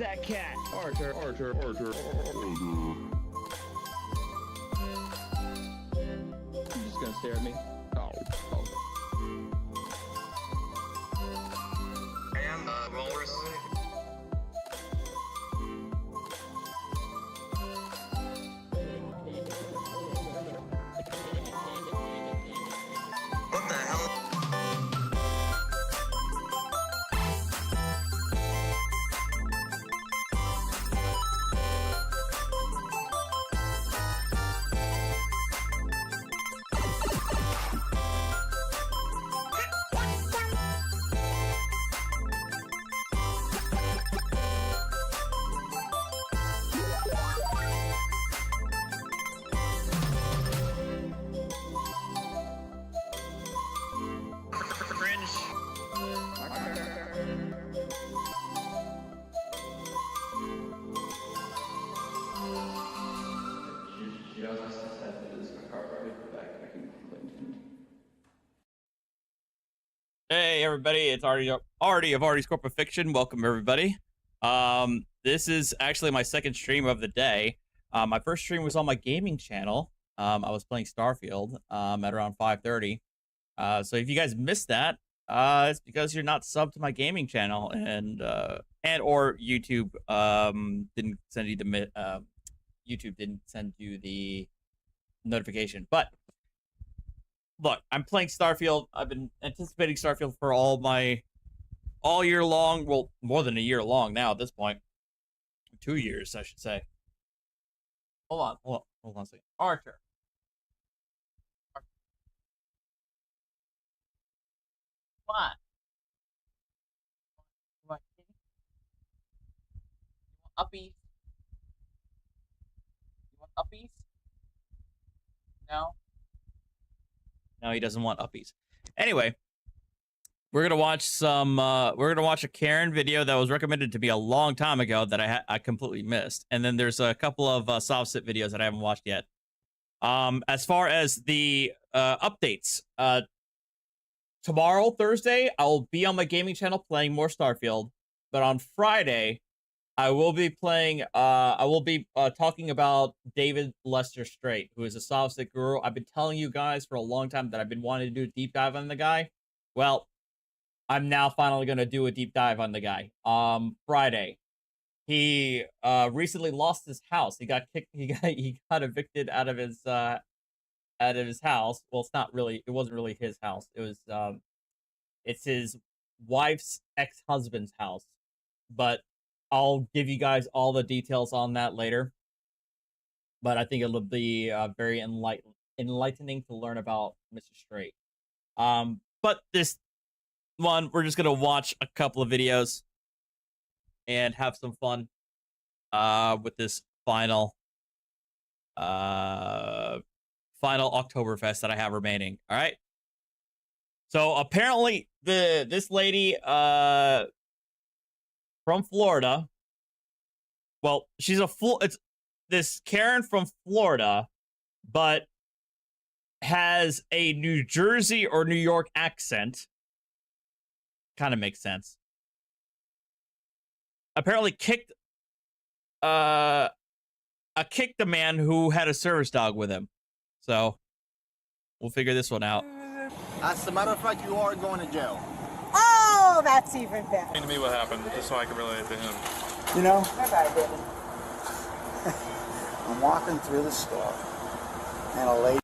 that cat? Archer. You're just gonna stare at me? Oh. And walrus. What the hell? Hey everybody, it's Artie of Artie's Corporate Fiction. Welcome everybody. This is actually my second stream of the day. My first stream was on my gaming channel. I was playing Starfield at around 5:30. So if you guys missed that, it's because you're not subbed to my gaming channel and or YouTube didn't send you the YouTube didn't send you the notification. But look, I'm playing Starfield. I've been anticipating Starfield for all year long. Well, more than a year long now at this point. 2 years, I should say. Hold on a second. Archer. Come on. You want uppies? You want uppies? No? No, he doesn't want uppies. Anyway, we're gonna watch a Karen video that was recommended to me a long time ago that I completely missed, and then there's a couple of SovCits videos that I haven't watched yet. As far as the updates, tomorrow, Thursday, I will be on my gaming channel playing more Starfield, but on Friday, I will be playing. I will be talking about David Lester Straight, who is a SovCits guru. I've been telling you guys for a long time that I've been wanting to do a deep dive on the guy. Well, I'm now finally going to do a deep dive on the guy. Friday, he recently lost his house. He got kicked. He got evicted out of his house. Well, it's not really. It wasn't really his house. It was it's his wife's ex-husband's house, but I'll give you guys all the details on that later. But I think it'll be very enlightening to learn about Mr. Straight. But this one, we're just gonna watch a couple of videos and have some fun with this final Oktoberfest that I have remaining. All right. So apparently this lady from Florida. Well, she's it's this Karen from Florida, but has a New Jersey or New York accent. Kind of makes sense. Apparently kicked a man who had a service dog with him. So we'll figure this one out. As a matter of fact, you are going to jail. Oh, that's even better. Explain to me what happened, just so I can relate it to him. You know, I'm walking through the store, and a lady,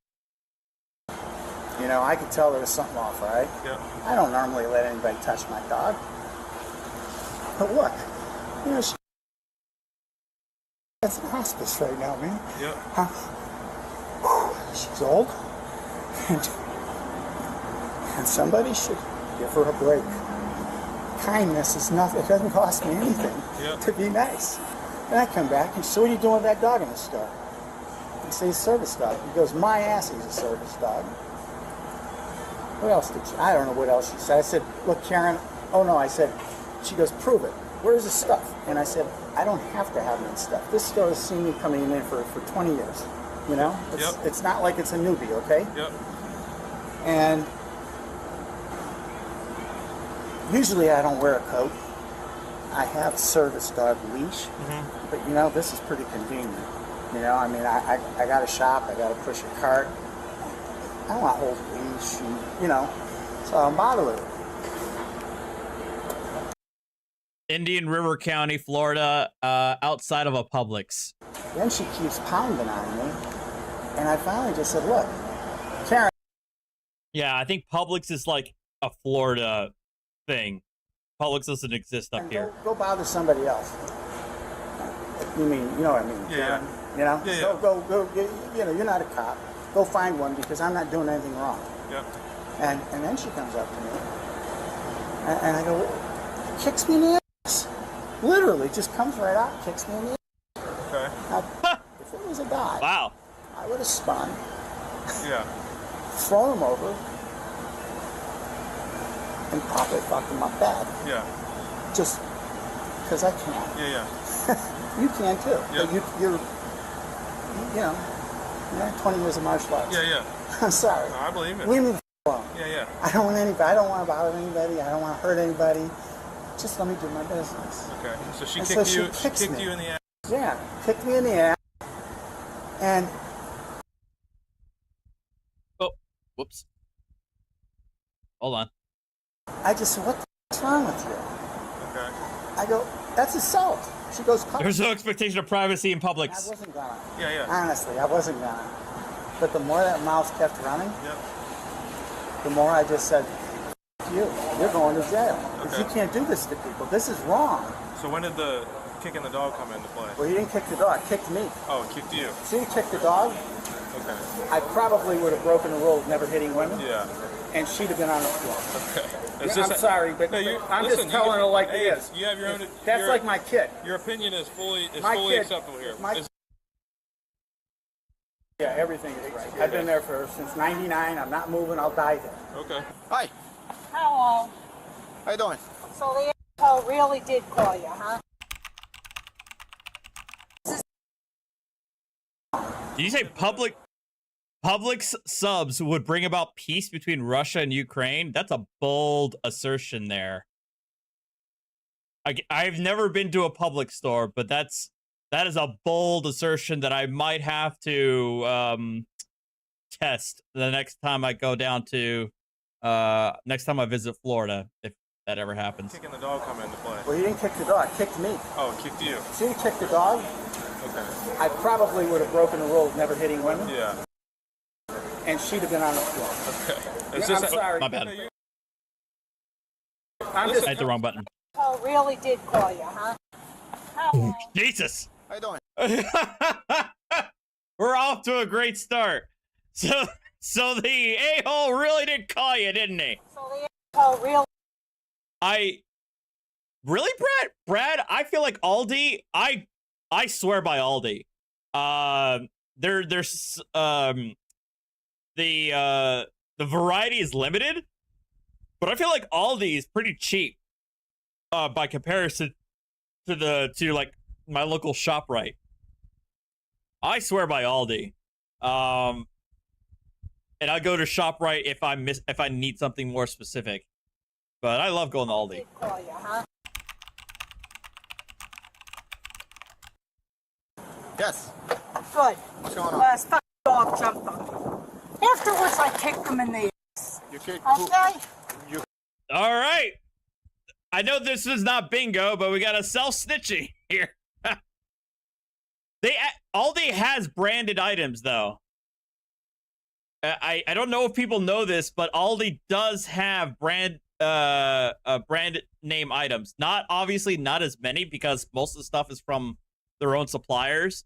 you know, I could tell there was something off, right? Yeah. I don't normally let anybody touch my dog. But look, you know, that's in hospice right now, man. Yeah. She's old, and somebody should give her a break. Kindness is nothing. It doesn't cost me anything to be nice. And I come back and so what are you doing with that dog in the store? I say, service dog. He goes, my ass, he's a service dog. What else did she? I don't know what else she said. I said, look, Karen. Oh no, I said. She goes, prove it. Where's the stuff? And I said, I don't have to have any stuff. This store has seen me coming in for 20 years. You know, it's not like it's a newbie, okay? Yep. And usually I don't wear a coat. I have a service dog leash, but you know, this is pretty convenient. You know, I mean, I got to shop, I got to push a cart. I don't want to hold a leash, and, you know, so I'm bothered with it. Indian River County, Florida, outside of a Publix. Then she keeps pounding on me, and I finally just said, look, Karen. Yeah, I think Publix is like a Florida thing. Publix doesn't exist up here. Go bother somebody else. You mean, you know what I mean? Yeah. You know? Yeah. Go, you know, you're not a cop. Go find one because I'm not doing anything wrong. Yeah. And then she comes up to me, and I go, kicks me in the ass. Literally, just comes right out, kicks me in the ass. Okay. Now, if it was a guy, Wow. I would have spun, Yeah. thrown him over, and probably fucked him up bad. Yeah. Just because I can. Yeah. You can too. Yeah. But you're 20 years of martial arts. Yeah. I'm sorry. No, I believe it. Leave me alone. Yeah. I don't want anybody. I don't want to bother anybody. I don't want to hurt anybody. Just let me do my business. Okay. So she And kicked so you. she She kicks kicked me. you in the ass. Yeah, kicked me in the ass. And Oh, whoops. Hold on. I just said, what the f***'s wrong with you? Okay. I go, that's assault. She goes, There's no expectation of privacy in I Publix. wasn't gonna. Yeah. Honestly, I wasn't gonna. But the more that mouth kept running, Yep. the more I just said, F you. You're going to jail. Because Okay. you can't do this to people. This is wrong. So when did the kicking the dog come into play? Well, he didn't kick the dog. Kicked me. Oh, it kicked you. See, he kicked the dog. Okay. I probably would have broken the rule of never hitting women. Yeah. And she'd have been on the floor. Okay. I'm sorry, but No, I'm listen, just telling it like hey, it is. You have your own. That's your, like my kid. Your opinion is fully My kid- acceptable here. my- Is- Yeah, everything is right. I've been there since '99. I'm not moving. I'll die there. okay. Hi, Hello. how you doing? So the asshole really did call you, huh? Did you say Publix subs would bring about peace between Russia and Ukraine? That's a bold assertion there. I've never been to a Publix store, but that is a bold assertion that I might have to test the next time I go down to next time I visit Florida, if that ever happens. Kicking the dog come into play. Well, he didn't kick the dog. Kicked me. Oh, it kicked you. See, he kicked the dog. Okay. I probably would have broken the rule of never hitting women. Yeah. And she'd have been on the floor. Okay. Yeah, It's I'm just sorry. My bad. No, you- I'm just I hit the wrong button. Asshole really did call you, huh? Hello. Jesus. How you doing? We're off to a great start. So the a-hole really did call you, didn't he? So the asshole really. Really, Brad, I feel like Aldi, I swear by Aldi. There's the variety is limited, but I feel like Aldi is pretty cheap by comparison to like my local ShopRite. I swear by Aldi. And I go to ShopRite if I need something more specific. But I love going to Aldi. Did call you, huh? Yes. Good. What's going on? Last fucking dog jumped on me. Afterwards, I kicked him in the ass. You kicked Okay? you All right. I know this is not bingo, but we got a self-snitching here. Aldi has branded items, though. I don't know if people know this, but Aldi does have brand name items. Obviously not as many because most of the stuff is from their own suppliers,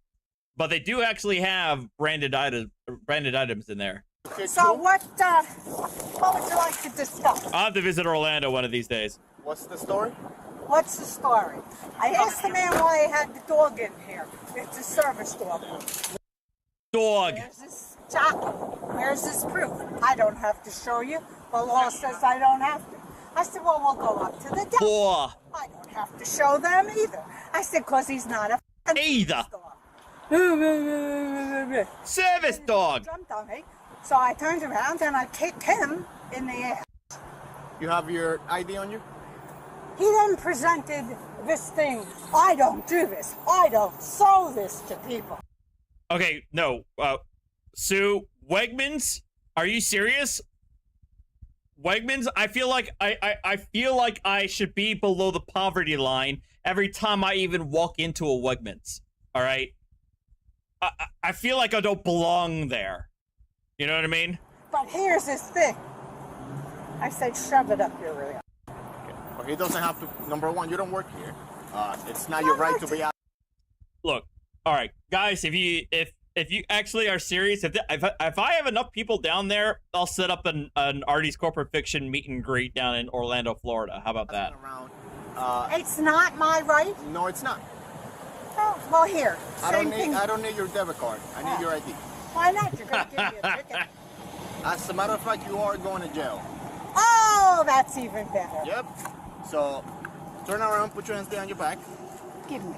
but they do actually have branded items in there. So what would you like to discuss? I'll have to visit Orlando one of these days. What's the story? What's the story? I asked the man why he had the dog in here. It's a service dog. Dog. Where's this jockey? Where's this proof? I don't have to show you. The law says I don't have to. I said, well, we'll go up to the desk. Boah. I don't have to show them either. I said, because he's not a Either. dog. Service dog. Jumped on me. So I turned around and I kicked him in the ass. You have your ID on you? He then presented this thing. I don't do this. I don't sell this to people. Okay, no. Sue, Wegmans? Are you serious? Wegmans? I feel like I feel like I should be below the poverty line every time I even walk into a Wegmans. All right? I feel like I don't belong there. You know what I mean? But here's this thing. I said, shove it up your rear. Well, he doesn't have to. Number one, you don't work here. It's not your right to be out. Look, all right, guys. If you actually are serious, if I have enough people down there, I'll set up an Artie's Corporate Fiction meet and greet down in Orlando, Florida. How about that? Around. It's not my right. No, it's not. Oh, well, here. I Same thing. don't need your debit card. I need your ID. Why not? You're going to give me a ticket. As a matter of fact, you are going to jail. Oh, that's even better. Yep. So, turn around, put your hands behind your back. Give me.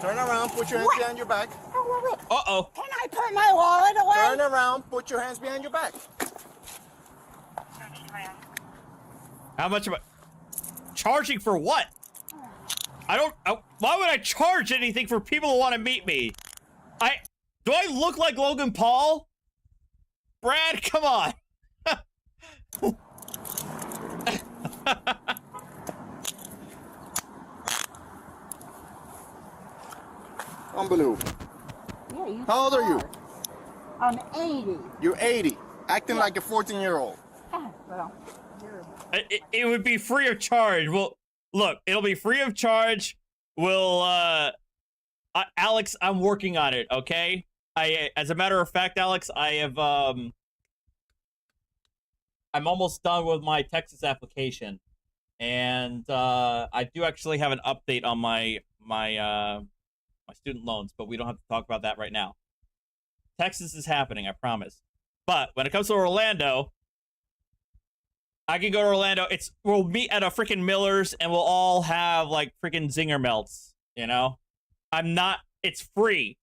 Turn around, put your hands behind your back. Oh, wait. Uh-oh. Can I put my wallet away? Turn around, put your hands behind your back. How much am I charging for what? Why would I charge anything for people who want to meet me? Do I look like Logan Paul? Brad, come on. Unbelievable. Yeah, you How old are you? I'm 80. You're 80, acting like a 14-year-old. Well, It would be free of charge. Well, look, it'll be free of charge. Alex, I'm working on it, okay? As a matter of fact, Alex, I'm almost done with my Texas application. And I do actually have an update on my student loans, but we don't have to talk about that right now. Texas is happening, I promise. But when it comes to Orlando, I can go to Orlando. We'll meet at a freaking Miller's and we'll all have like freaking zinger melts, you know? It's free.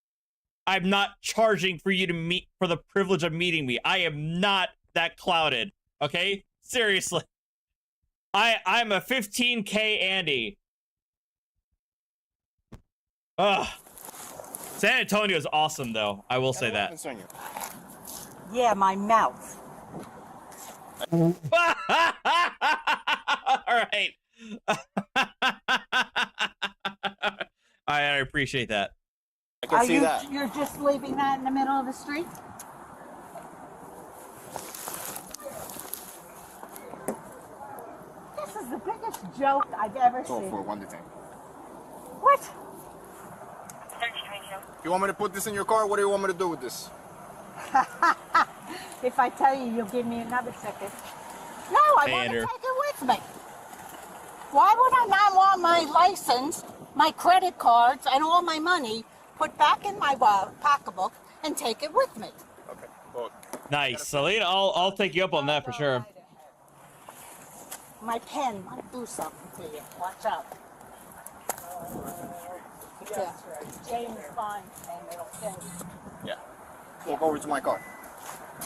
I'm not charging for you to meet for the privilege of meeting me. I am not that clouded, okay? Seriously. I'm a 15K Andy. Ugh. San Antonio is awesome, though. I will say that. yeah, my mouth. All right. I appreciate that. I can see that. You're just leaving that in the middle of the street? This is the biggest joke I've ever Go seen. for one to 10. What? You want me to put this in your car? What do you want me to do with this? If I tell you, you'll give me another second. No, I want to take it with me. Why would I not want my license, my credit cards, and all my money put back in my pocketbook and take it with me? Okay. Well, Nice, Selena. I'll take you up on that for sure. My pen might do something to you. Watch out. It's a James Bond pen. yeah. Walk over to my car.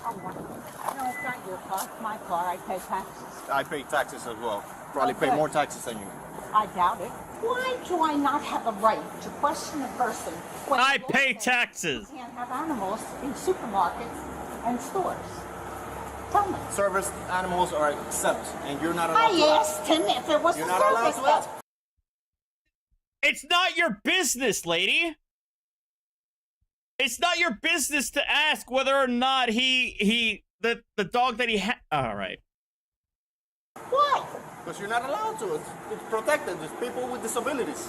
Oh, no, it's not your car. It's my car. I pay taxes. I pay taxes as well. Probably pay more taxes than you. I doubt it. Why do I not have a right to question a person when I pay taxes. you can't have animals in supermarkets and stores? Tell me. Service animals are exempt, and you're not allowed to. I asked him if it was You're a not allowed service to ask. dog. It's not your business, lady. It's not your business to ask whether or not the dog that he had. All right. Why? Because you're not allowed to. It's protected. There's people with disabilities.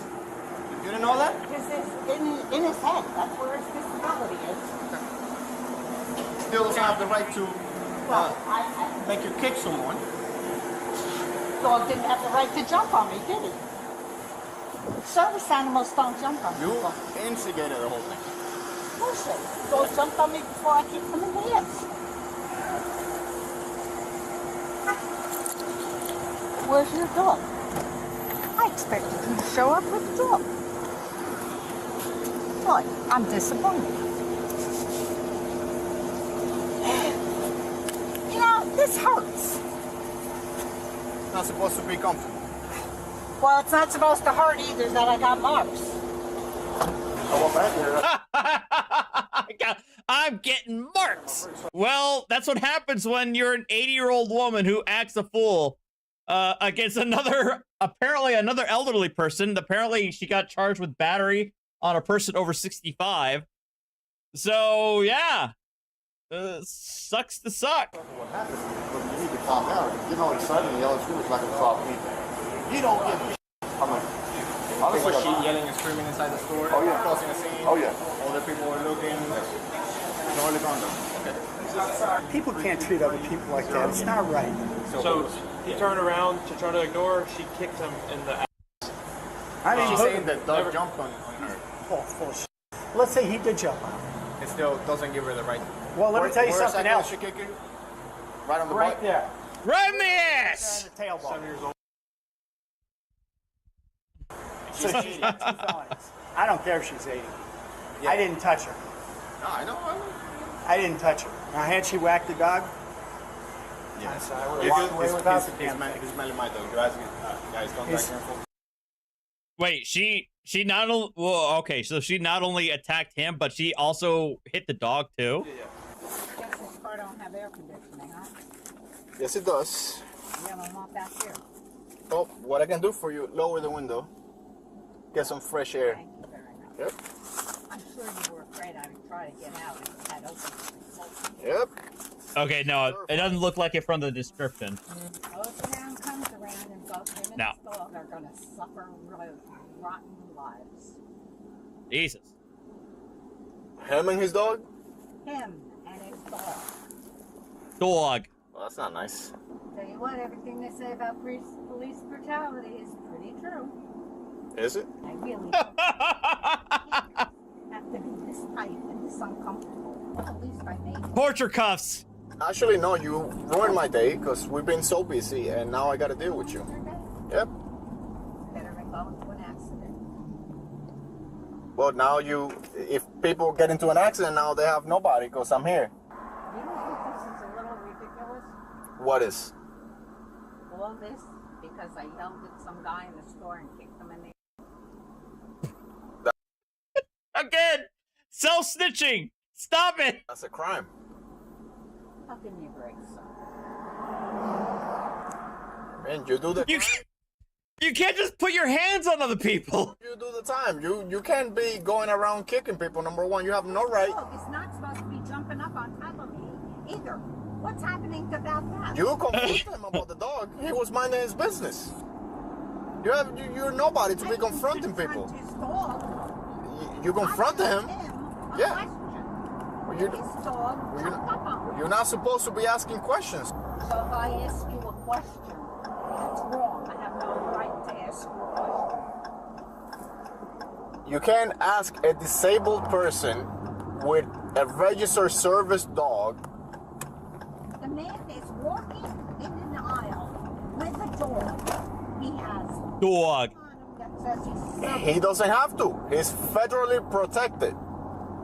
You didn't know that? Because it's in his head. That's where his disability is. Still doesn't have the right to Well, I make you kick someone. dog didn't have the right to jump on me, did he? Service animals don't jump on You people. instigated the whole thing. Bullshit. Dog jumped on me before I kicked him in the ass. Where's your dog? I expected you to show up with the dog. Boy, I'm disappointed. You know, this hurts. Not supposed to be comfortable. Well, it's not supposed to hurt either that I got marks. I'm getting marks. Well, that's what happens when you're an 80-year-old woman who acts a fool against apparently another elderly person. Apparently, she got charged with battery on a person over 65. So, yeah. Sucks to suck. What happens when you need to calm down? You know, excited and yelling screaming like a soft beat. You don't get me. I'm like, Was she yelling and screaming inside the store? Oh, yeah. Causing a scene? oh yeah. Other people were looking. No really calm down. Okay. People can't treat other people like that. It's not right. So he turned around to try to ignore her. She kicked him in the ass. I mean, She's saying that dog jumped on her. full of shit. Let's say he did jump on her. It still doesn't give her the right. Well, let me tell you something else. She kick you? Right on the Right butt? there. Right in the ass! The tailbone. 7 years old. So she's got 2 felonies. I don't care if she's 80. I didn't touch her. No, I know. I didn't touch her. Now, had she whacked the dog? Yes. I would have walked away without the damn thing. He's smelling my dog. Guys, contact info. Wait, she not only, well, okay, so she not only attacked him, but she also hit the dog too? I guess this car don't have air conditioning, huh? Yes, it does. Yeah, I'm not back here. Oh, what I can do for you, lower the window. Get some fresh air. Thank you very much. Yep. I'm sure you were afraid I would try to get out if it had open. Yep. Okay, no, it doesn't look like it from the description. Goes around, comes around, and both him and No. his dog are going to suffer rotten lives. Jesus. Him and his dog? Him and his dog. Dog. Well, that's not nice. Tell you what, everything they say about police brutality is pretty true. Is it? I really have to be this tight and this uncomfortable. At least I made it. Torture cuffs. Actually, no, you ruined my day because we've been so busy and now I got to deal with you. Yep. Better than going to an accident. Well, now if people get into an accident now, they have nobody because I'm here. You don't think this is a little ridiculous? What is? All this because I yelled at some guy in the store and kicked him in the... Again, self-snitching. Stop it. That's a crime. I'll give me a break, son. Man, you do the You can't just put your hands on other people. You do the time. You can't be going around kicking people. Number one, you have no right. Dog is not supposed to be jumping up on top of me either. What's happening about that? You confronted him about the dog. He was minding his business. You're nobody to be confronting people. His dog. You confronted him. Yeah. His dog jumped up on me. You're not supposed to be asking questions. So if I ask you a question, that's wrong. I have no right to ask you a question. You can't ask a disabled person with a registered service dog. The man is walking in an aisle with a dog. He has Dog. that says he's He doesn't have to. He's federally protected.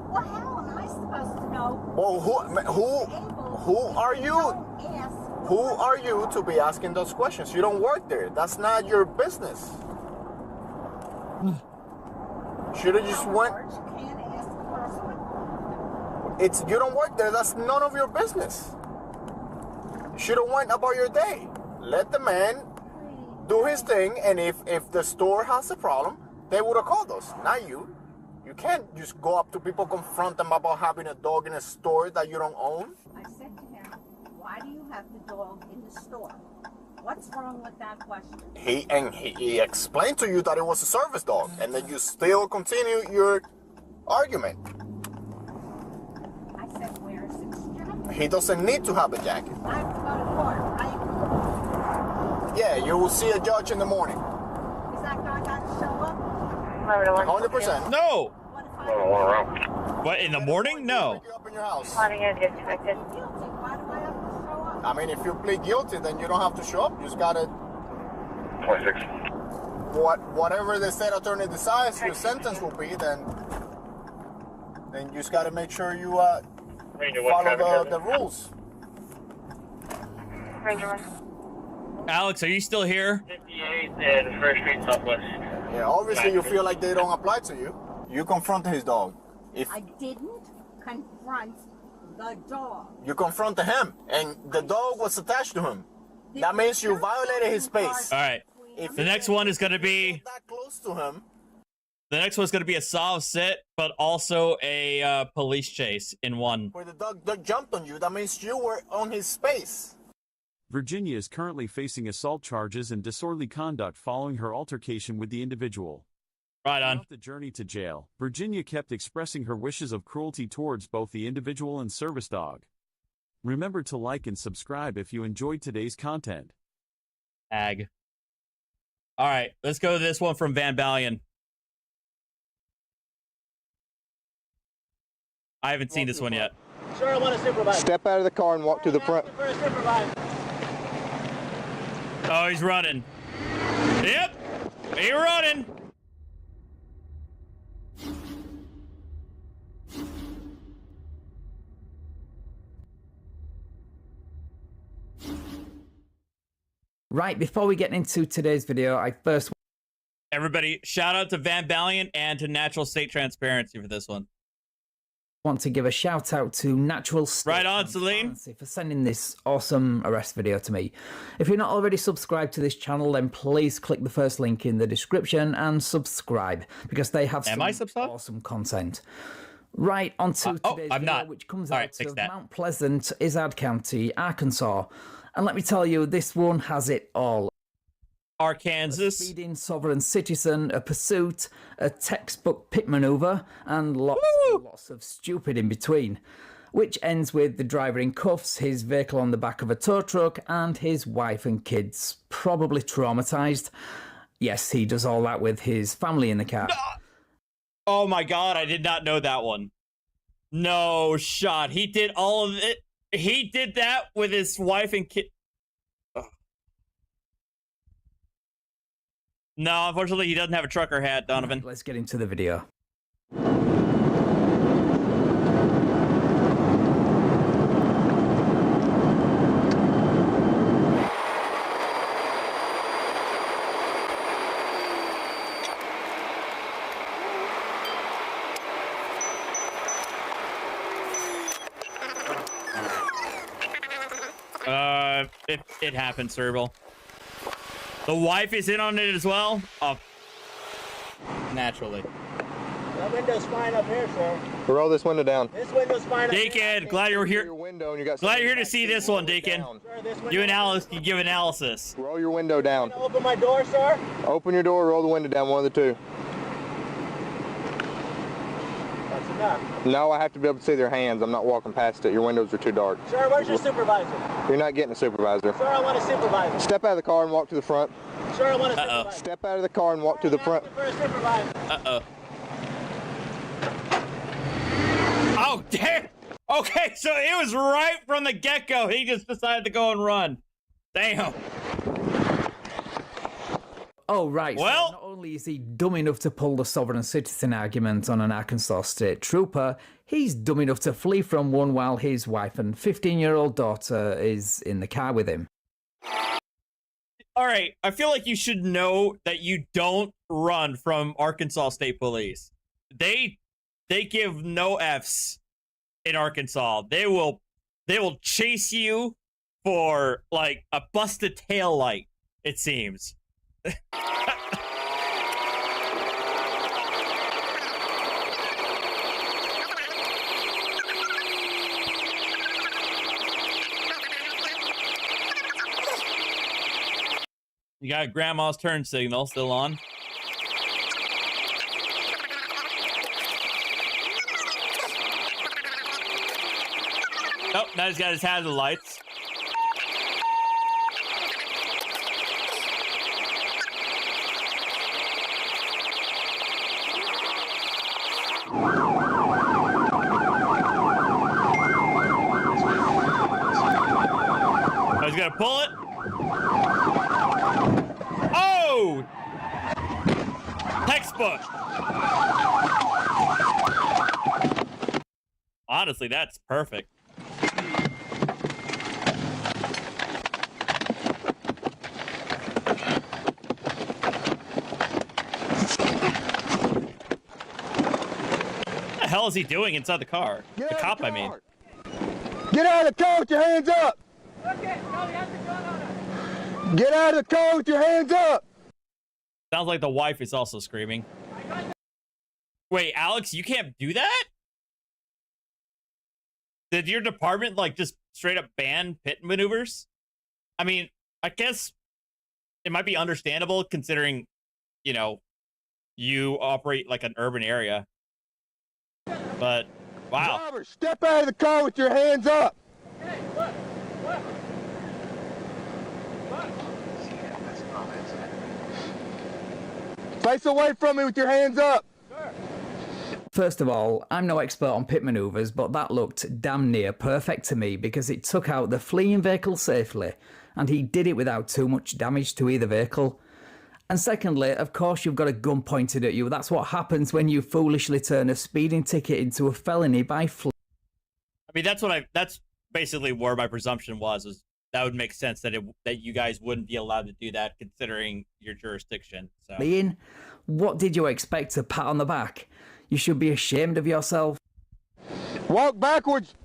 Well, how am I supposed to know? Well, who are you? Don't ask. Who are you to be asking those questions? You don't work there. That's not your business. Should have just went. You can't ask the person. It's you don't work there. That's none of your business. You should have went about your day. Let the man do his thing, and if the store has a problem, they would have called us, not you. You can't just go up to people, confront them about having a dog in a store that you don't own. I said to him, why do you have the dog in the store? What's wrong with that question? He explained to you that it was a service dog, and then you still continue your argument. I said, where's its jacket? He doesn't need to have a jacket. I have to go to court, right? Yeah, you will see a judge in the morning. Is that guy got to show up? 100%. No. What if I What, in the morning? No. Pick you up in your house. am guilty? Why do I have to show up? I mean, if you plead guilty, then you don't have to show up. You just gotta 26. whatever the state attorney decides your sentence will be, then you just gotta make sure you follow the rules. Well, Alex, are you still here? 58 and 1st Street Southwest. Yeah, obviously you feel like they don't apply to you. You confronted his dog. If I didn't confront the dog. you confronted him, and the dog was attached to him, that means you violated his space. All right. If The next one is going to be that close to him, the next one's going to be a SovCit, but also a police chase in one. where the dog jumped on you, that means you were on his space. Virginia is currently facing assault charges and disorderly conduct following her altercation with the individual. Right on. Throughout the journey to jail, Virginia kept expressing her wishes of cruelty towards both the individual and service dog. Remember to like and subscribe if you enjoyed today's content. Ag. All right, let's go to this one from Van Balian. I haven't seen this one yet. Sir, I want a supervisor. Step out of the car and walk to the front. For a supervisor. Oh, he's running. Yep, he's running. Right, before we get into today's video, I first Everybody, shout out to Van Balian and to Natural State Transparency for this one. want to give a shout out to Natural State Right on, Celine. Transparency for sending this awesome arrest video to me. If you're not already subscribed to this channel, then please click the first link in the description and subscribe, because they have some awesome content. Right, on to today's video, which comes out of Mount Pleasant, Izard County, Arkansas. And let me tell you, this one has it all. Arkansas. A speeding sovereign citizen, a pursuit, a textbook pit maneuver, and lots of stupid in between. Which ends with the driver in cuffs, his vehicle on the back of a tow truck, and his wife and kids probably traumatized. Yes, he does all that with his family in the car. Oh my god, I did not know that one. No shot. He did all of it. He did that with his wife and kid. No, unfortunately, he doesn't have a trucker hat, Donovan. Let's get into the video. It happened, Cerebral. The wife is in on it as well? Oh. Naturally. That window's fine up here, sir. Roll this window down. This window's fine up here. Deacon, glad you're here. Glad you're here to see this one, Deacon. You and Alice can give analysis. Roll your window down. Open my door, sir. Open your door, roll the window down, one of the two. That's enough. No, I have to be able to see their hands. I'm not walking past it. Your windows are too dark. Sir, where's your supervisor? You're not getting a supervisor. Sir, I want a supervisor. Step out of the car and walk to the front. Sir, I want a supervisor. Step out of the car and walk to the front. For a supervisor. Uh-oh. Oh, damn! Okay, so it was right from the get-go. He just decided to go and run. Damn. Oh, right. Well, so not only is he dumb enough to pull the sovereign citizen argument on an Arkansas state trooper, he's dumb enough to flee from one while his wife and 15-year-old daughter is in the car with him. All right, I feel like you should know that you don't run from Arkansas State Police. They give no Fs in Arkansas. They will chase you for like a busted tail light, it seems. You got grandma's turn signal still on. Oh, now he's got his hazard lights. I was gonna pull it. Oh! Textbook. Honestly, that's perfect. hell is he doing inside the car? The cop, I mean. Get out of the car with your hands up! Get out of the car with your hands up! Sounds like the wife is also screaming. Wait, Alex, you can't do that? Did your department, like, just straight up ban pit maneuvers? I mean, I guess it might be understandable considering, you know, you operate like an urban area. But, wow. Driver, step out of the car with your hands up! Hey, look! Face away from me with your hands up! First of all, I'm no expert on pit maneuvers, but that looked damn near perfect to me because it took out the fleeing vehicle safely, and he did it without too much damage to either vehicle. And secondly, of course you've got a gun pointed at you. That's what happens when you foolishly turn a speeding ticket into a felony by fleeing. I mean, that's basically where my presumption was that would make sense that you guys wouldn't be allowed to do that considering your jurisdiction. So. Ian, what did you expect? A pat on the back? You should be ashamed of yourself. Walk backwards.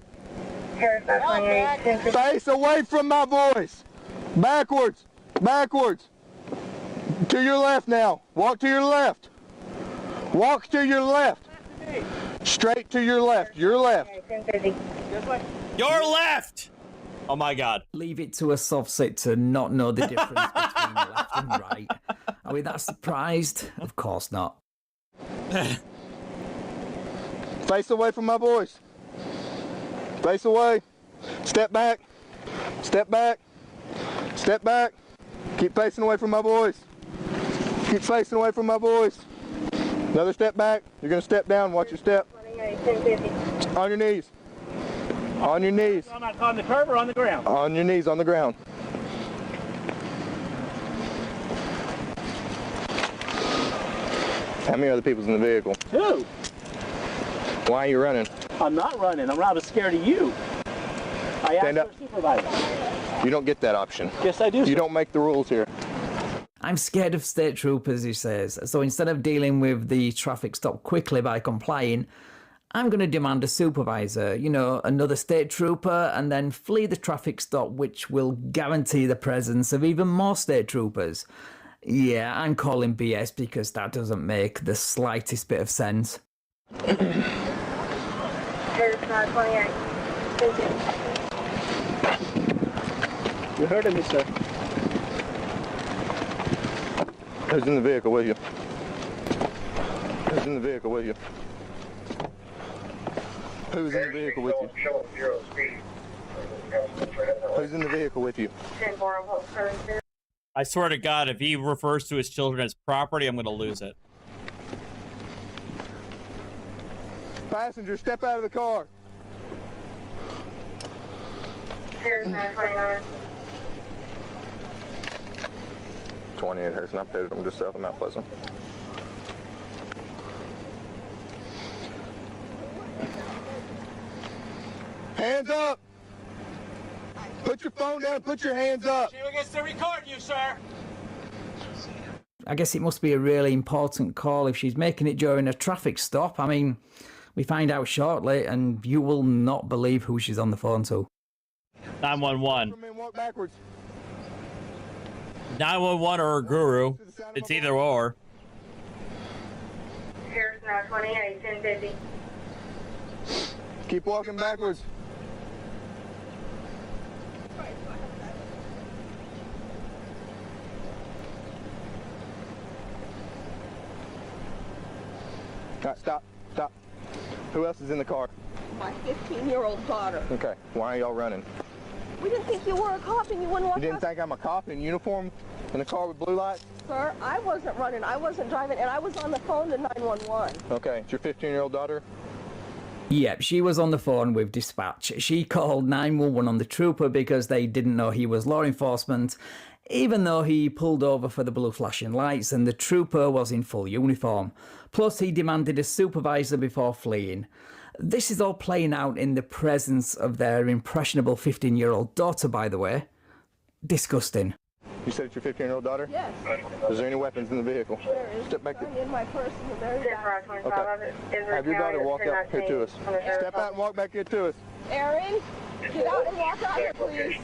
Face away from my voice. Backwards. Backwards. To your left now. Walk to your left. Walk to your left. Straight to your left. Your left. Your left! Oh my god. Leave it to a SovCit to not know the difference between left and right. Are we that surprised? Of course not. Face away from my voice. Face away. Step back. Step back. Step back. Keep facing away from my voice. Keep facing away from my voice. Another step back. You're going to step down. Watch your step. On your knees. On your knees. On the curb or on the ground? On your knees, on the ground. How many other people's in the vehicle? Two. Why are you running? I'm not running. I was scared of you. I asked for a supervisor. You don't get that option. Yes, I do. You don't make the rules here. I'm scared of state troopers, he says. So instead of dealing with the traffic stop quickly by complying, I'm going to demand a supervisor, you know, another state trooper, and then flee the traffic stop, which will guarantee the presence of even more state troopers. Yeah, I'm calling BS because that doesn't make the slightest bit of sense. Who's You heard of me, sir. Who's in the vehicle with you? Who's in the vehicle with you? Who's in the vehicle with you? Who's in the vehicle with you? I swear to God, if he refers to his children as property, I'm going to lose it. Passenger, step out of the car. Here's 929. 28 Harrison, I paid them just south of Mount Pleasant. Hands up! Put your phone down, put your hands up! She gets to record you, sir! I guess it must be a really important call if she's making it during a traffic stop. I mean, we find out shortly, and you will not believe who she's on the phone to. 911. Walk backwards. 911 or a guru. It's either or. Here's 928, 1050. Keep walking backwards. All right, stop. Who else is in the car? My 15-year-old daughter. Okay, why are y'all running? We didn't think you were a cop and you wouldn't want You didn't think I'm a cop in uniform in a car with blue lights? Sir, I wasn't running, I wasn't driving, and I was on the phone to 911. Okay, it's your 15-year-old daughter? Yep, she was on the phone with dispatch. She called 911 on the trooper because they didn't know he was law enforcement, even though he pulled over for the blue flashing lights and the trooper was in full uniform. Plus, he demanded a supervisor before fleeing. This is all playing out in the presence of their impressionable 15-year-old daughter, by the way. Disgusting. You said it's your 15-year-old daughter? Yes. Is there any weapons in the vehicle? There is. Step back. In my purse in the very back. Okay. Have your daughter walk out here to us. Step out and walk back here to us. Erin, get out and walk out here, please.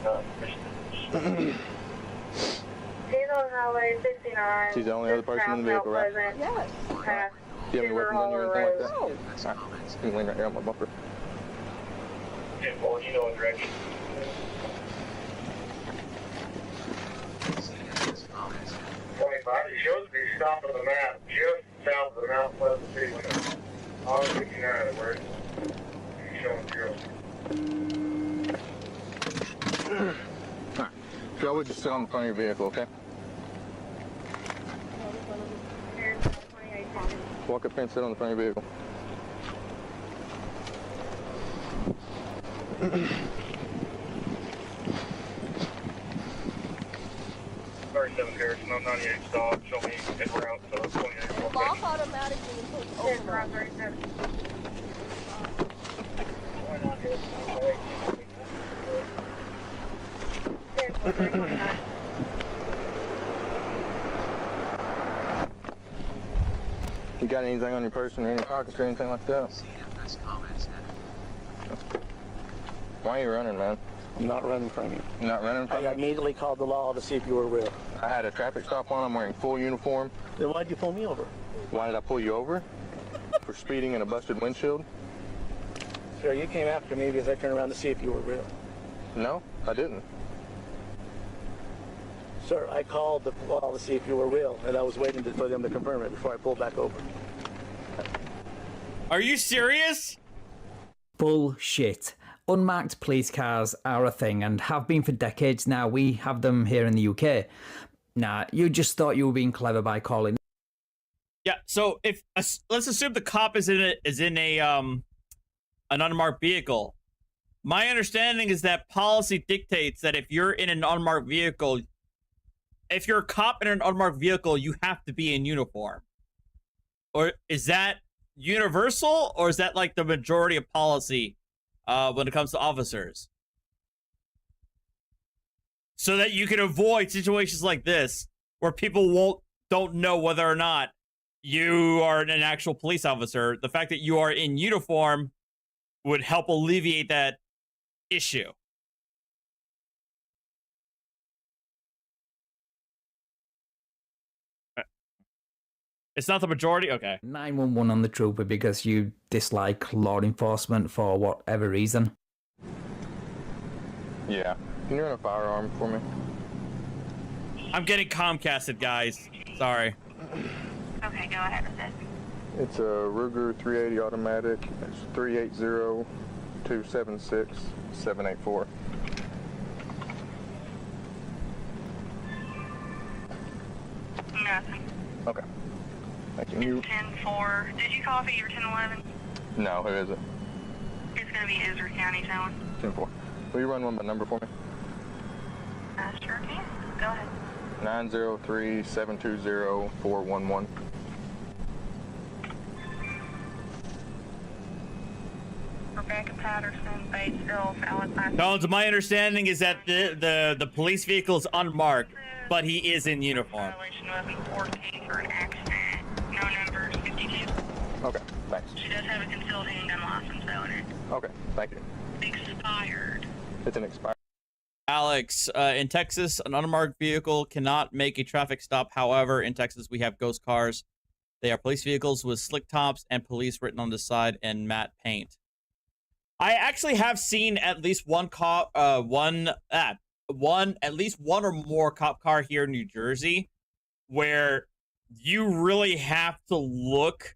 She's on highway 69. She's the only other person in the vehicle, right? Yes. Do you have any weapons on you or anything like that? No. Alright. You can lean right here on my bumper. Yeah, well, you know what direction. It shows to be south of the map, just south of the Mount City limit. All 69 where it's showing 0. Alright. Joe, we'll just sit on the front of your vehicle, okay? Walk up here and sit on the front of your vehicle. 37 Harrison, I'm 98 stop, show me en route, so 28. It's off automatically until it's over. You got anything on your person or any pockets or anything like that? Why are you running, man? I'm not running from you. You're not running from I immediately called the law to see if you were real. I had a traffic stop on. I'm wearing full uniform. Then why'd you pull me over? Why did I pull you over? For speeding in a busted windshield? Sir, you came after me because I turned around to see if you were real. No, I didn't. Sir, I called the law to see if you were real, and I was waiting for them to confirm it before I pulled back over. Are you serious? Bullshit. Unmarked police cars are a thing and have been for decades now. We have them here in the UK. Nah, you just thought you were being clever by calling. Yeah, so if let's assume the cop is in an unmarked vehicle. My understanding is that policy dictates that if you're in an unmarked vehicle, if you're a cop in an unmarked vehicle, you have to be in uniform. Or is that universal, or is that like the majority of policy when it comes to officers? So that you can avoid situations like this where people don't know whether or not you are an actual police officer. The fact that you are in uniform would help alleviate that issue. It's not the majority? Okay. 911 on the trooper because you dislike law enforcement for whatever reason. Yeah. Can you run a firearm for me? I'm getting Comcasted, guys. Sorry. Okay, go ahead with this. It's a Ruger 380 automatic. It's 380-276-784. Nothing. Okay. Thank you. 10-4. Did you call for your 1011? No, who is it? It's going to be Isra County Town. 10-4. Will you run one by number for me? Sure can. Go ahead. 903-720-411. Rebecca Patterson, Batesville, Valentine. Collins, my understanding is that the police vehicle is unmarked, but he is in uniform. Violation weapon 14 for an accident. No numbers 52. Okay, thanks. She does have a concealed handgun license though in it. Okay, thank you. Expired. It's an expired. Alex, in Texas, an unmarked vehicle cannot make a traffic stop. However, in Texas, we have ghost cars. They are police vehicles with slick tops and police written on the side and matte paint. I actually have seen at least one cop, at least one or more cop car here in New Jersey, where you really have to look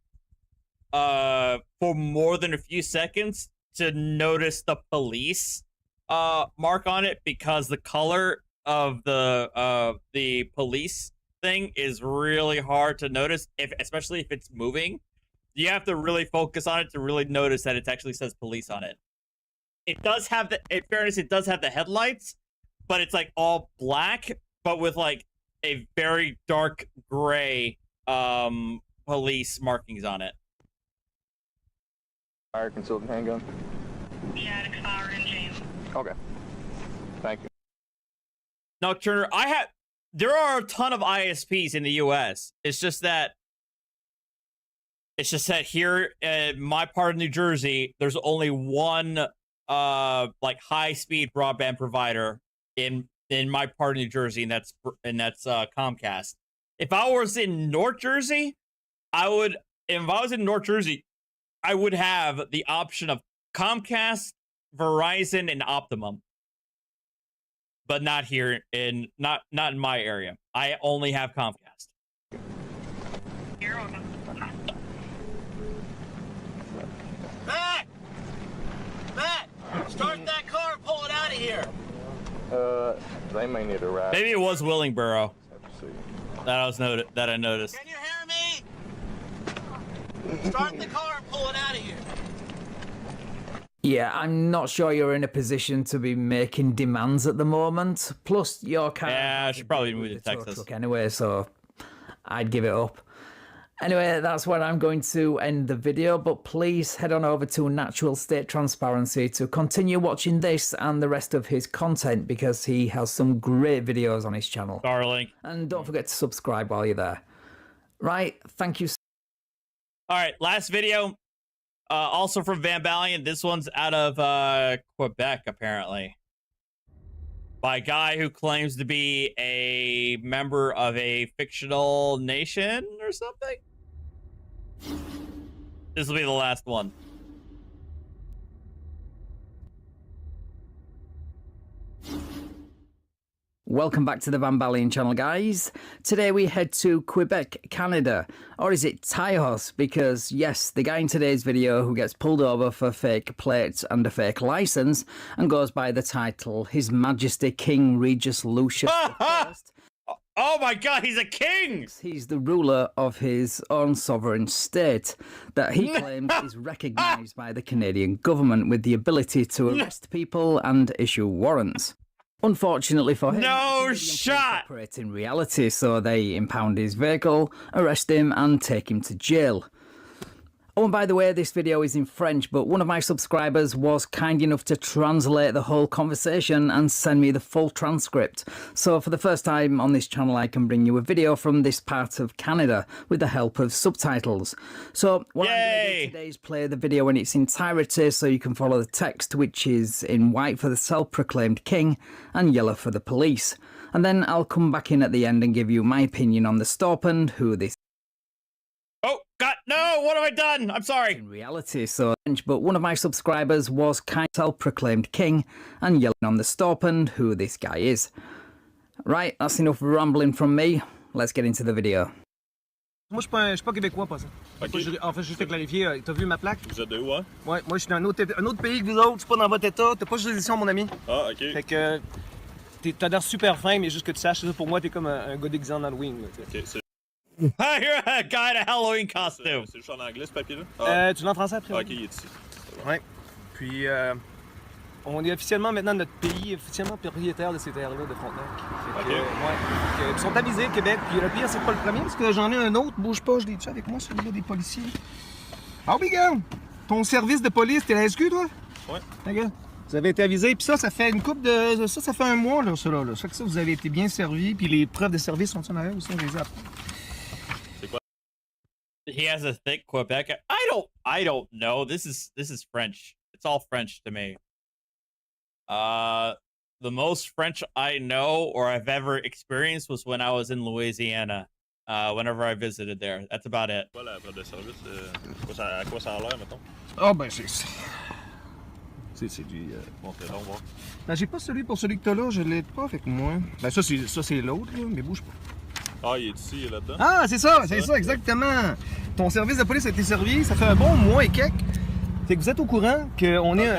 for more than a few seconds to notice the police mark on it, because the color of the police thing is really hard to notice, especially if it's moving. You have to really focus on it to really notice that it actually says police on it. It does have in fairness, it does have the headlights, but it's like all black, but with like a very dark gray police markings on it. Fire concealed handgun? Yeah, it expired in June. Okay. Thank you. Now, Turner, there are a ton of ISPs in the U.S. It's just that here in my part of New Jersey, there's only one like high-speed broadband provider in my part of New Jersey, and that's Comcast. If I was in North Jersey, I would have the option of Comcast, Verizon, and Optimum. But not here not in my area. I only have Comcast. Matt! Start that car and pull it out of here! They may need a ride. Maybe it was Willingboro. That I noticed. Can you hear me? Start the car and pull it out of here. Yeah, I'm not sure you're in a position to be making demands at the moment. Plus, you're kind of... Yeah, I should probably move to Texas. Truck anyway, so I'd give it up. Anyway, that's where I'm going to end the video, but please head on over to Natural State Transparency to continue watching this and the rest of his content, because he has some great videos on his channel. Darling. And don't forget to subscribe while you're there. Right, thank you. All right, last video. Also from Van Balian. This one's out of Quebec, apparently. By a guy who claims to be a member of a fictional nation or something. This will be the last one. Welcome back to the Van Balian channel, guys. Today we head to Quebec, Canada. Or is it Taos? Because, yes, the guy in today's video who gets pulled over for fake plates and a fake license and goes by the title His Majesty King Regis Lucius I. Oh my god, he's a king! He's the ruler of his own sovereign state that he claims is recognised by the Canadian government with the ability to arrest people and issue warrants. Unfortunately for him, no shot! Operate in reality, so they impound his vehicle, arrest him, and take him to jail. Oh, and by the way, this video is in French, but one of my subscribers was kind enough to translate the whole conversation and send me the full transcript. So for the first time on this channel, I can bring you a video from this part of Canada with the help of subtitles. So what I'm going to do today is play the video in its entirety so you can follow the text, which is in white for the self-proclaimed king and yellow for the police. And then I'll come back in at the end and give you my opinion on the stop and who this. Oh, God, no, what have I done? I'm sorry. In reality, so, but one of my subscribers was kind of self-proclaimed king and yelling on the stop and who this guy is. Right, that's enough rambling from me. Let's get into the video. Moi, je suis pas québécois, pas ça. Okay. En fait, juste te clarifier, t'as vu ma plaque? Vous êtes de où, hein? Ouais, moi, je suis dans un autre pays que vous autres, je suis pas dans votre état, t'as pas de juridiction, mon ami. Ah, ok. Fait que, t'as l'air super fin, mais juste que tu saches, pour moi, t'es comme un gars déguisé en Halloween. Ok, c'est... You're a guy in a Halloween costume. C'est juste en anglais, ce papier-là? Tu l'as en français après? Ok, il est ici. Ouais. Puis, on est officiellement maintenant notre pays, officiellement propriétaire de ces terres-là de Frontenac. Ok. Ouais. Ils sont avisés, Québec. Puis le pire, c'est pas le premier, parce que j'en ai un autre. Bouge pas, je l'ai tué avec moi, celui-là des policiers. Ah oui, gars! Ton service de police, t'es la SQ, toi? Ouais. Regarde. Vous avez été avisé, puis ça fait une couple de... Ça fait un mois, là, ça, là. Ça fait que ça, vous avez été bien servi, puis les preuves de service sont en arrière aussi, on les a. He has a thick Quebec. I don't know. This is French. It's all French to me. The most French I know or I've ever experienced was when I was in Louisiana. Whenever I visited there. That's about it. Voilà, preuve de service, à quoi ça a l'air, mettons? Ah, ben, c'est du... Bon, c'est long, voir. Ben, j'ai pas celui pour celui que t'as là, je l'ai pas avec moi. Ben, ça, c'est l'autre, là, mais bouge pas. Ah, il est ici, il est là-dedans? Ah, c'est ça, exactement. Ton service de police a été servi, ça fait un bon mois et quelques. Fait que vous êtes au courant qu'on est...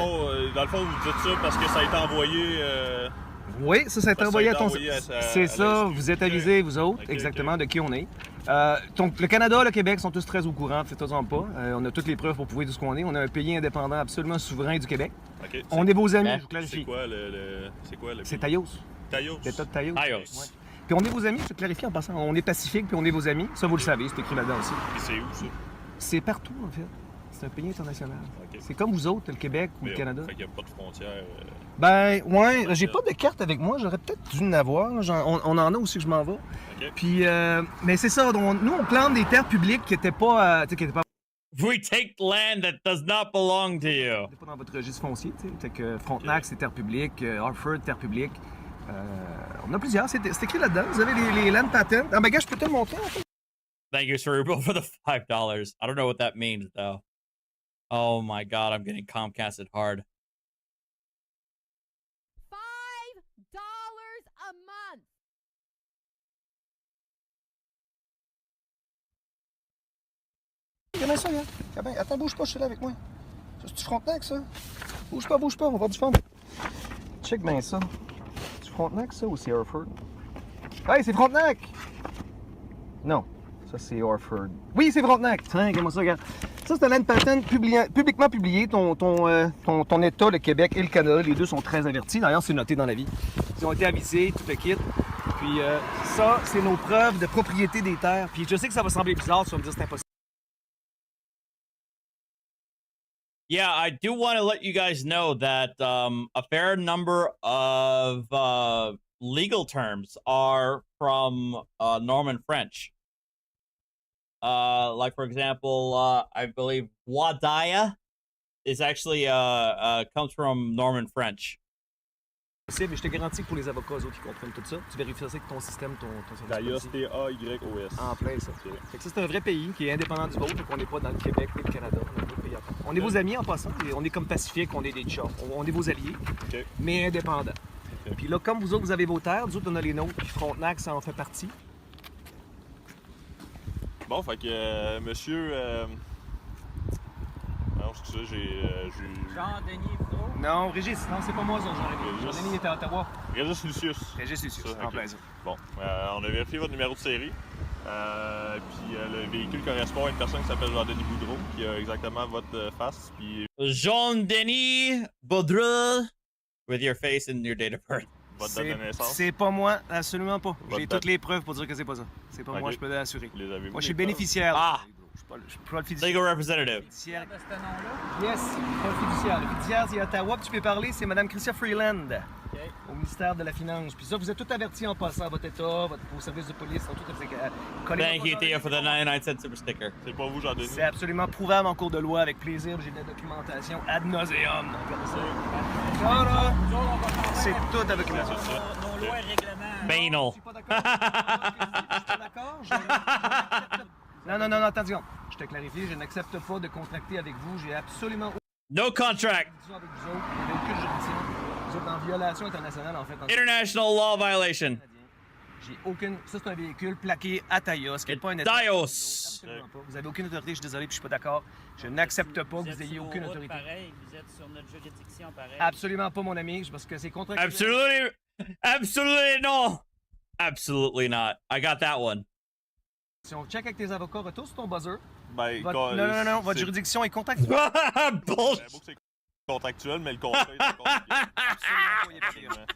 Dans le fond, vous dites ça parce que ça a été envoyé... Oui, ça a été envoyé à ton... C'est ça, vous êtes avisés, vous autres, exactement, de qui on est. Le Canada, le Québec sont tous très au courant, faites-en pas. On a toutes les preuves pour prouver tout ce qu'on est. On est un pays indépendant absolument souverain du Québec. Okay, on est vos amis, je vous clarifie. C'est quoi le... C'est Taos. Taos. L'État de Taos. Taos. Ouais. Puis on est vos amis, je te clarifie en passant. On est pacifique, puis on est vos amis. Ça, vous le savez, c'est écrit là-dedans aussi. Et c'est où, ça? C'est partout, en fait. C'est un pays international. Okay. C'est comme vous autres, le Québec ou le Canada. Fait qu'il n'y a pas de frontières. Ben, ouais, j'ai pas de carte avec moi. J'aurais peut-être dû en avoir. On en a aussi que je m'en vais. Okay. Puis, mais c'est ça. Nous, on clame des terres publiques qui n'étaient pas, We take land that does not belong to you. C'est pas dans votre registre foncier, tu sais. Fait que Frontenac, c'est terre publique. Harford, terre publique. On a plusieurs. C'est écrit là-dedans. Vous avez les land patents. Ah, ben, gars, je peux te le montrer, en fait. Thank you, Cerebral, for the $5. I don't know what that means, though. Oh my God, I'm getting Comcasted hard. $5 a month. Regarde ça, regarde. Attends, bouge pas, je suis là avec moi. Ça, c'est du Frontenac, ça? Bouge pas, on va avoir du fun. Check bien ça. C'est du Frontenac, ça, ou c'est Harford? Hey, c'est Frontenac! Non. Ça, c'est Harford. Oui, c'est Frontenac! Tiens, regarde-moi ça, regarde. Ça, c'est un land patent publiquement publié. Ton État, le Québec et le Canada, les deux sont très avertis. D'ailleurs, c'est noté dans la vie. Ils ont été avisés, tout le kit. Puis ça, c'est nos preuves de propriété des terres. Puis je sais que ça va sembler bizarre, tu vas me dire c'est impossible. Yeah, I do want to let you guys know that a fair number of legal terms are from Norman French. Like, for example, I believe Wadaya is actually comes from Norman French. Je te garantis que pour les avocats, eux autres, qui comprennent tout ça, tu vérifieras que ton système, ton service T-A-Y-O-S. En plein, ça. Fait que ça, c'est un vrai pays qui est indépendant du vôtre, qu'on n'est pas dans le Québec et le Canada. On est vos amis en passant, on est comme Pacifique, on est des chums. On est vos alliés, mais indépendants. Okay. Puis là, comme vous autres, vous avez vos terres, nous autres, on a les nôtres, puis Frontenac, ça en fait partie. Bon, fait que monsieur... Non, c'est ça, j'ai... Jean-Denis Boudreau? Non, Régis, non, c'est pas moi, ça, Jean-Denis. Jean-Denis était à Ottawa. Régis Lucius. Régis Lucius, ça, en plein ça. Bon, on a vérifié votre numéro de série. Puis le véhicule correspond à une personne qui s'appelle Jean-Denis Boudreau, qui a exactement votre face. Puis... Jean-Denis Boudreau, with your face and your date of birth. Votre date de naissance? C'est pas moi, absolument pas. J'ai toutes les preuves pour dire que c'est pas ça. C'est pas moi, je peux l'assurer. Moi, je suis bénéficiaire. Ah! Je suis pas le fiduciaire. Legal representative. Fiduciaire. Yes, pas le fiduciaire. Le fiduciaire, c'est Ottawa, puis tu peux parler, c'est Mme Christia Freeland, au ministère de la Finance. Puis ça, vous êtes tout avertis en passant, votre État, vos services de police, sont tout collés. Thank you, Thea, for the 99-cent super sticker. C'est pas vous, Jean-Denis. C'est absolument prouvable en cours de loi, avec plaisir. J'ai de la documentation ad nauseum. C'est toute la documentation. Nos lois et règlements. Banal. Je suis pas d'accord. Non, attends, je te clarifie, je n'accepte pas de contracter avec vous. J'ai absolument no contract. Avec vous autres. Il n'y avait aucune juridiction. Vous êtes en violation internationale, en fait. International law violation. J'ai aucune... Ça, c'est un véhicule plaqué à Taïos, qui n'est pas un État. Taïos. Vous avez aucune autorité, je suis désolé, puis je suis pas d'accord. Je n'accepte pas que vous ayez aucune autorité. Pareil, vous êtes sur notre juridiction pareil. Absolument pas, mon ami, parce que c'est contractuel. Absolutely no. Absolutely not. I got that one. Si on check avec tes avocats, retourne sur ton buzzer. Ben, non, votre juridiction est contractuelle. C'est contractuel, mais le contrat est encore.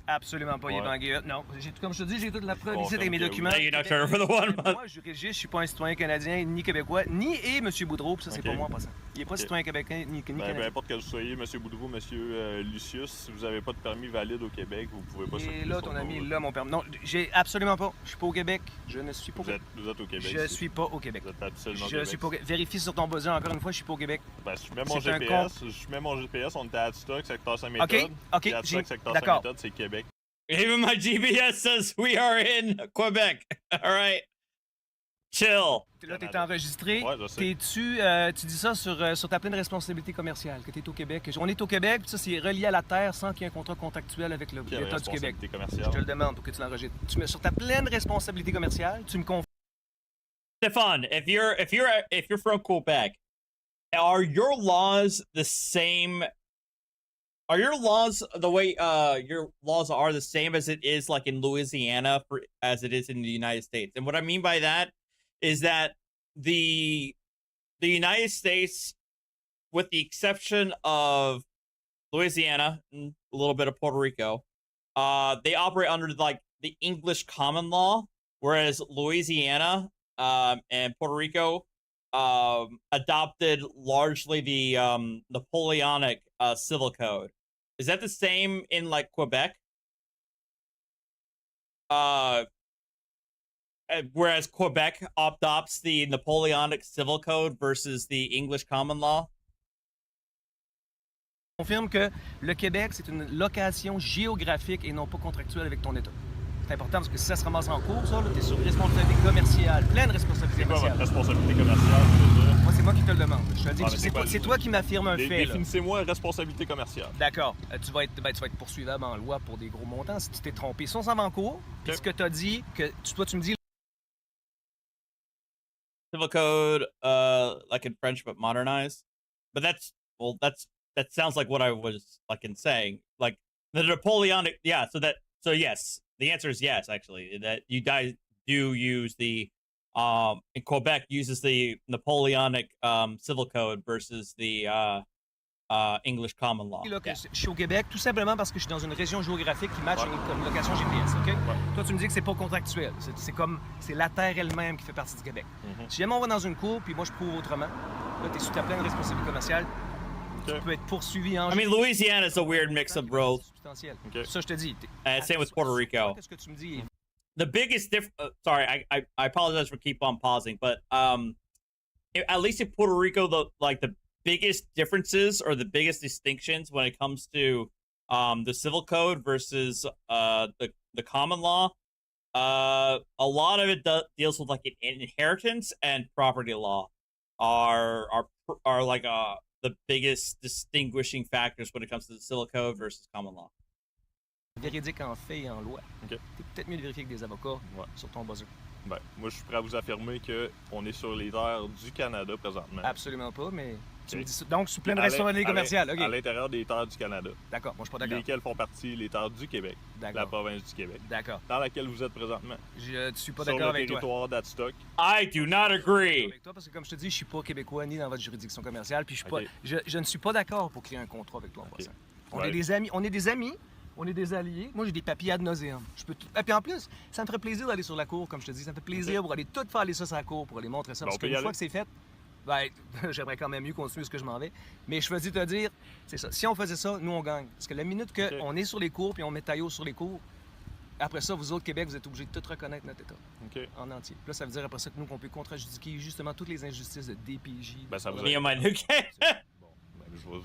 Absolument pas, il est bangué. Non, comme je te dis, j'ai toute la preuve ici avec mes documents. Moi, je suis Régis, je suis pas un citoyen canadien, ni québécois, ni M. Boudreau, puis ça, c'est pas moi en passant. Il est pas citoyen québécois, ni canadien. Peu importe que vous soyez, M. Boudreau, M. Lucius, si vous n'avez pas de permis valide au Québec, vous pouvez pas circuler. Et là, ton ami, là, mon permis. Non, j'ai absolument pas. Je suis pas au Québec. Je ne suis pas au Québec. Vous êtes au Québec. Je suis pas au Québec. Vous êtes absolument au Québec. Je suis pas. Vérifie sur ton buzzer encore une fois, je suis pas au Québec. Ben, je mets mon GPS, on était à Adstock, secteur Saint-Méthode. OK, Adstock, secteur Saint-Méthode, c'est Québec. Even my GPS says we are in Quebec. All right. Chill. Là, t'es enregistré. Ouais, je sais. Tu dis ça sur ta pleine responsabilité commerciale, que t'es au Québec. On est au Québec, puis ça, c'est relié à la terre sans qu'il y ait un contrat contractuel avec l'État du Québec. Je te le demande pour que tu l'enregistres. Tu mets sur ta pleine responsabilité commerciale, tu me confirmes. Stéphane, if you're from Quebec, are your laws the same? Are your laws the way your laws are the same as it is like in Louisiana as it is in the United States? And what I mean by that is that the United States, with the exception of Louisiana and a little bit of Puerto Rico, they operate under like the English common law, whereas Louisiana and Puerto Rico adopted largely the Napoleonic civil code. Is that the same in like Quebec? Whereas Quebec adopts the Napoleonic civil code versus the English common law? Confirme que le Québec, c'est une location géographique et non pas contractuelle avec ton État. C'est important parce que si ça se ramasse en cours, ça, tu es sur responsabilité commerciale, pleine responsabilité commerciale. C'est quoi votre responsabilité commerciale? Moi, c'est moi qui te le demande. Je te dis, c'est toi qui m'affirme un fait. Définissez-moi responsabilité commerciale. D'accord. Tu vas être poursuivable en loi pour des gros montants si tu t'es trompé. Si on s'en va en cours, puis ce que tu as dit, que toi, tu me dis... Civil code, like in French, but modernized. But that sounds like what I was like in saying, like the Napoleonic. Yeah. So yes, the answer is yes. Actually, that you guys do use the in Quebec uses the Napoleonic civil code versus the English common law. Là, je suis au Québec tout simplement parce que je suis dans une région géographique qui match une location GPS, OK? Toi, tu me dis que c'est pas contractuel. C'est la terre elle-même qui fait partie du Québec. Si jamais on va dans une cour, puis moi je prouve autrement, là, tu es sous ta pleine responsabilité commerciale. Tu peux être poursuivi en... I mean, Louisiana is a weird mix of both. Ça, je te dis. Same with Puerto Rico. Qu'est-ce que tu me dis? The biggest sorry, I apologize for keep on pausing, but at least in Puerto Rico, the biggest differences or the biggest distinctions when it comes to the civil code versus the common law, a lot of it deals with like inheritance and property law are like the biggest distinguishing factors when it comes to the civil code versus common law. Véridique en fait et en loi. Okay. T'es peut-être mieux de vérifier avec des avocats sur ton buzzer. Ben, moi, je suis prêt à vous affirmer qu'on est sur les terres du Canada présentement. Absolument pas, mais tu me dis ça. Donc, sous pleine responsabilité commerciale. À l'intérieur des terres du Canada. D'accord, moi je suis pas d'accord. Lesquelles font partie les terres du Québec, la province du Québec. D'accord. Dans laquelle vous êtes présentement. Je ne suis pas d'accord avec toi. Sur le territoire d'Adstock. I do not agree. Avec toi parce que comme je te dis, je suis pas québécois ni dans votre juridiction commerciale, puis je ne suis pas d'accord pour créer un contrat avec toi en passant. On est des amis, on est des alliés. Moi, j'ai des papiers ad nauseam. Et puis en plus, ça me ferait plaisir d'aller sur la cour, comme je te dis. Ça me fait plaisir pour aller tout faire aller ça sur la cour, pour aller montrer ça. Parce qu'une fois que c'est fait, ben, j'aimerais quand même mieux continuer ce que je m'en vais. Mais je veux te dire, c'est ça. Si on faisait ça, nous, on gagne. Parce que la minute qu'on est sur les cours, puis on met taillot sur les cours, après ça, vous autres, Québec, vous êtes obligés de tout reconnaître notre État. En entier. Puis là, ça veut dire après ça que nous, qu'on peut contre-adjudiquer justement toutes les injustices de DPJ. Ben, ça vous me and my new game.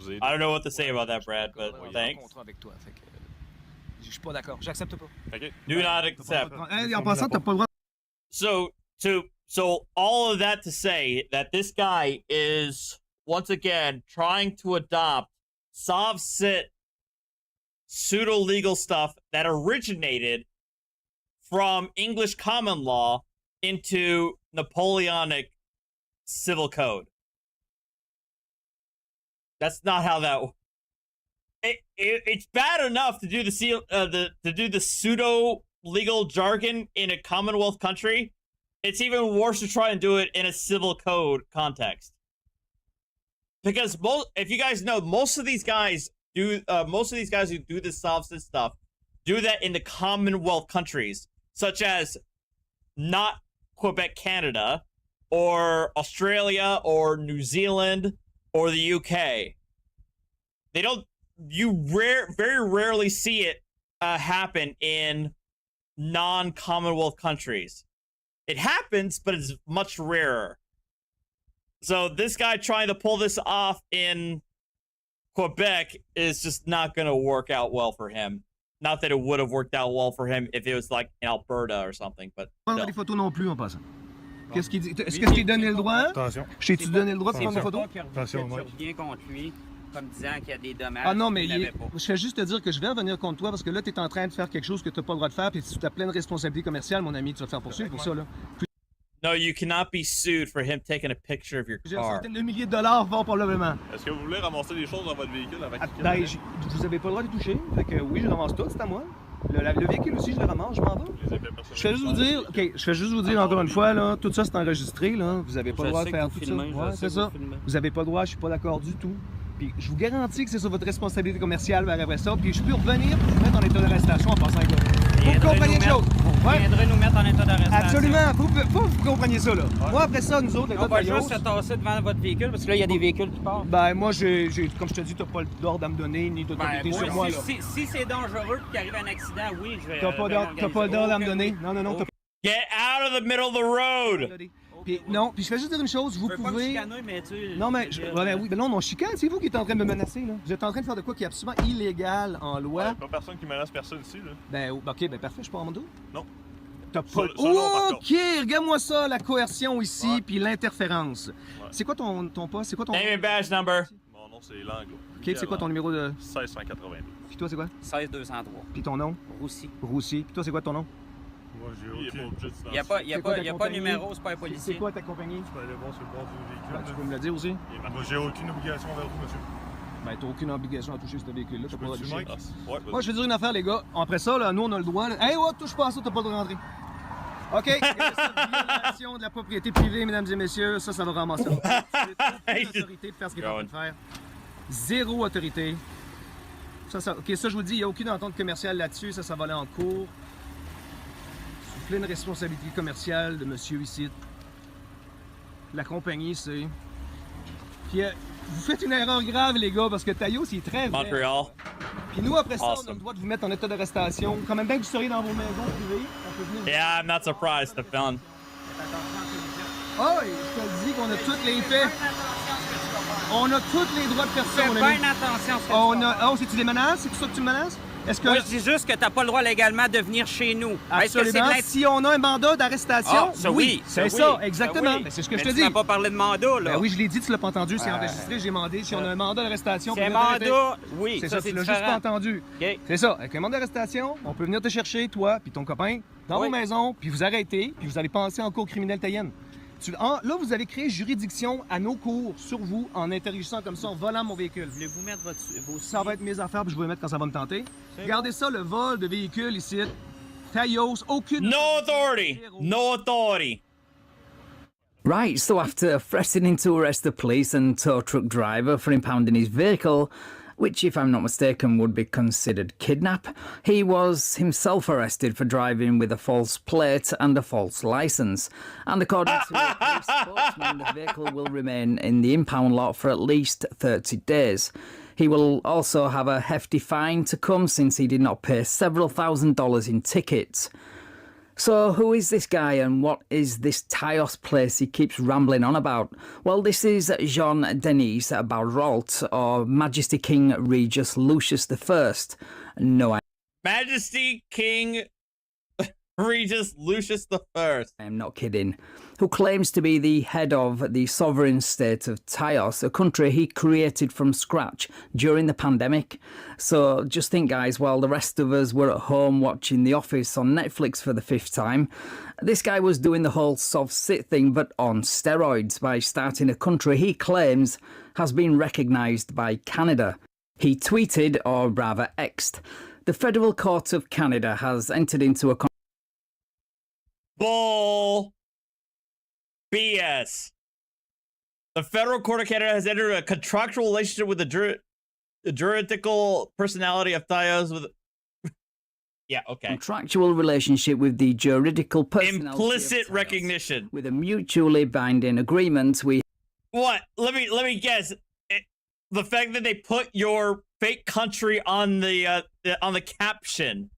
I don't know what to say about that, Brad, but thanks. Avec toi, fait que, je suis pas d'accord. J'accepte pas. Do not accept. En passant, t'as pas le droit. So all of that to say that this guy is once again trying to adopt SovCits pseudo-legal stuff that originated from English common law into Napoleonic civil code. That's not how that. It's bad enough to do the pseudo legal jargon in a Commonwealth country. It's even worse to try and do it in a civil code context. Because if you guys know, most of these guys who do this SovCits stuff do that in the Commonwealth countries, such as not Quebec, Canada, or Australia, or New Zealand, or the UK. They don't. Very rarely see it happen in non-Commonwealth countries. It happens, but it's much rarer. So this guy trying to pull this off in Quebec is just not going to work out well for him. Not that it would have worked out well for him if it was like in Alberta or something, but prendre des photos non plus en passant. Qu'est-ce qu'il dit? Est-ce que je t'ai donné le droit? Attention. Je t'ai donné le droit de prendre des photos? Attention, moi. Bien contre lui. Comme disant qu'il y a des dommages. Ah non, mais je vais juste te dire que je vais revenir contre toi parce que là, tu es en train de faire quelque chose que tu n'as pas le droit de faire, puis tu as pleine responsabilité commerciale, mon ami, tu vas te faire poursuivre pour ça, là. No, you cannot be sued for him taking a picture of your car. Des milliers de dollars, fort probablement. Est-ce que vous voulez ramasser des choses dans votre véhicule avec vous n'avez pas le droit de toucher, fait que oui, je ramasse tout, c'est à moi. Le véhicule aussi, je le ramasse, je m'en vais. Je vais juste vous dire, encore une fois, là, tout ça c'est enregistré, là. Vous n'avez pas le droit de faire tout ça. Ouais, c'est ça. Vous n'avez pas le droit, je suis pas d'accord du tout. Puis je vous garantis que c'est sur votre responsabilité commerciale vers après ça. Puis je peux revenir pour vous mettre en état d'arrestation en passant avec Faut que vous compreniez une chose. Vous viendrez nous mettre en état d'arrestation. Absolument. Faut que vous compreniez ça, là. Moi, après ça, nous autres, on va juste se tasser devant votre véhicule, parce que là, il y a des véhicules qui partent. Ben, moi, comme je te dis, t'as pas d'ordre à me donner, ni d'autorité sur moi, là. Si c'est dangereux et qu'il arrive un accident, oui, je vais... T'as pas d'ordre à me donner? Non, non, non. Get out of the middle of the road! Puis, non, puis je vais juste dire une chose, vous pouvez... Pas me chicaner, mais tu... Non, mais... oui, mais non, mon chicane, c'est vous qui êtes en train de me menacer, là. Vous êtes en train de faire de quoi qui est absolument illégal en loi. Pas personne qui menace personne ici, là. Ben, OK, ben parfait, je suis pas en dos. Non. T'as pas... OK, regarde-moi ça, la coercion ici, puis l'interférence. Ouais. C'est quoi ton poste? C'est quoi ton... Name and badge number. Mon nom, c'est Lango. OK, c'est quoi ton numéro de... 1682. Puis toi, c'est quoi? 16203. Puis ton nom? Roussy. Roussy. Puis toi, c'est quoi ton nom? Moi, j'ai aucune... Il n'y a pas de numéro, c'est pas un policier. C'est quoi ta compagnie? Je peux aller voir sur le bord du véhicule. Ben, tu peux me le dire aussi? Moi, j'ai aucune obligation envers vous, monsieur. Ben, t'as aucune obligation à toucher ce véhicule-là. T'as pas le droit de toucher. Ouais, moi, je vais dire une affaire, les gars. Après ça, là, nous, on a le droit. Là. Hey, ouais, touche pas à ça, t'as pas le droit de rentrer. OK, violation de la propriété privée, mesdames et messieurs, ça va ramasser. Aucune autorité de faire ce qu'il est en train de faire. Zéro autorité. OK, ça, je vous dis, il n'y a aucune entente commerciale là-dessus. Ça va aller en cours. Sous pleine responsabilité commerciale de monsieur ici. La compagnie, c'est... Puis, vous faites une erreur grave, les gars, parce que Taïos, il est très vrai. Montréal. Puis nous, après ça, on a le droit de vous mettre en état d'arrestation. Quand même bien que vous seriez dans vos maisons privées, on peut venir... Yeah, I'm not surprised, Stefan. Oh, je te le dis qu'on a tous les faits. On a tous les droits de personne. Fais bien attention à ce que Oh, c'est-tu des menaces? C'est ça que tu me menaces? Est-ce que... Moi, je dis juste que t'as pas le droit légalement de venir chez nous. Absolument. Si on a un mandat d'arrestation, oui. C'est ça, exactement. C'est ce que je te dis. Tu n'as pas parlé de mandat, là. Ben oui, je l'ai dit, tu l'as pas entendu. C'est enregistré, j'ai demandé. Si on a un mandat d'arrestation... C'est un mandat, oui. C'est ça, tu l'as juste pas entendu. C'est ça. Avec un mandat d'arrestation, on peut venir te chercher, toi puis ton copain, dans vos maisons, puis vous arrêter, puis vous allez penser en cours criminelle taïenne. Là, vous allez créer juridiction à nos cours sur vous en interagissant comme ça, en volant mon véhicule. Voulez-vous mettre vos... Ça va être mes affaires, puis je vais les mettre quand ça va me tenter. Regardez ça, le vol de véhicule ici. Taïos, aucune... No authority! No authority! Right, so after threatening to arrest the police and tow truck driver for impounding his vehicle, which, if I'm not mistaken, would be considered kidnap, he was himself arrested for driving with a false plate and a false licence. And according to a police spokesman, the vehicle will remain in the impound lot for at least 30 days. He will also have a hefty fine to come since he did not pay several $1,000s in tickets. So who is this guy and what is this Taïos place he keeps rambling on about? Well, this is Jean-Denis Barrault, or Majesty King Regis Lucius I. No, Majesty King Regis Lucius I. I'm not kidding. Who claims to be the head of the sovereign state of Taïos, a country he created from scratch during the pandemic. So just think, guys, while the rest of us were at home watching The Office on Netflix for the 5th time, this guy was doing the whole SovCits thing, but on steroids, by starting a country he claims has been recognised by Canada. He tweeted, or rather X'd, the Federal Court of Canada has entered into a... Bull BS. The Federal Court of Canada has entered a contractual relationship with the juridical personality of Taïos with... Yeah, okay. Contractual relationship with the juridical personality implicit recognition. With a mutually binding agreement we... What? Let me guess. The fact that they put your fake country on the caption,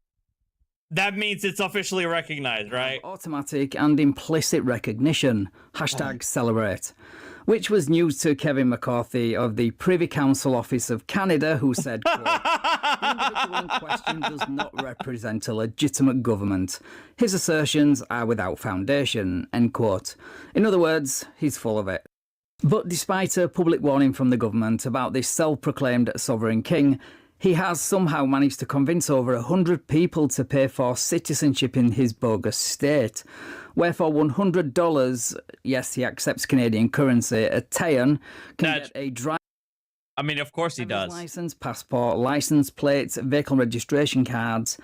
that means it's officially recognized, right? Automatic and implicit recognition. Hashtag celebrate. Which was news to Kevin McCarthy of the Privy Council Office of Canada, who said, quote, the individual in question does not represent a legitimate government. His assertions are without foundation, end quote. In other words, he's full of it. But despite a public warning from the government about this self-proclaimed sovereign king, he has somehow managed to convince over 100 people to pay for citizenship in his bogus state. Wherefore $100, yes, he accepts Canadian currency, a Tayan can get a driver's... I mean, of course he does. License, passport, license plates, vehicle registration cards.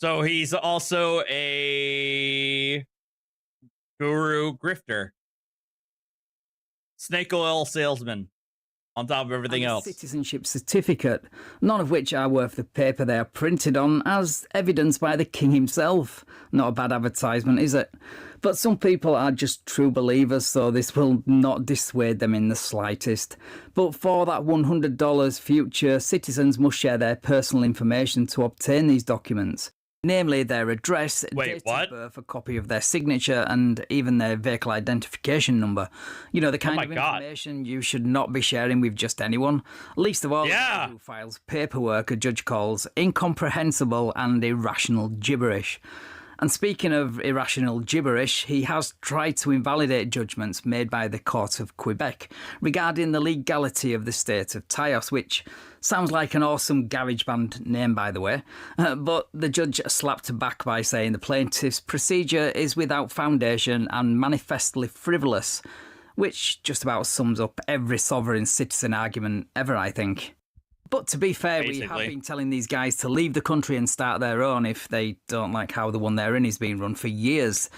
So he's also a guru grifter. Snake oil salesman. on top of everything else. Citizenship certificate, none of which are worth the paper they are printed on, as evidenced by the king himself. Not a bad advertisement, is it? But some people are just true believers, so this will not dissuade them in the slightest. But for that $100, future citizens must share their personal information to obtain these documents. Namely, their address, date of birth, a copy of their signature, and even their vehicle identification number. You know, the kind of information you should not be sharing with just anyone. Least of all, the guy who files paperwork a judge calls incomprehensible and irrational gibberish. And speaking of irrational gibberish, he has tried to invalidate judgments made by the Court of Quebec regarding the legality of the state of Taos, which sounds like an awesome garage band name, by the way. But the judge slapped back by saying the plaintiff's procedure is without foundation and manifestly frivolous, which just about sums up every sovereign citizen argument ever, I think. But to be fair, we have been telling these guys to leave the country and start their own if they don't like how the one they're in is being run for years.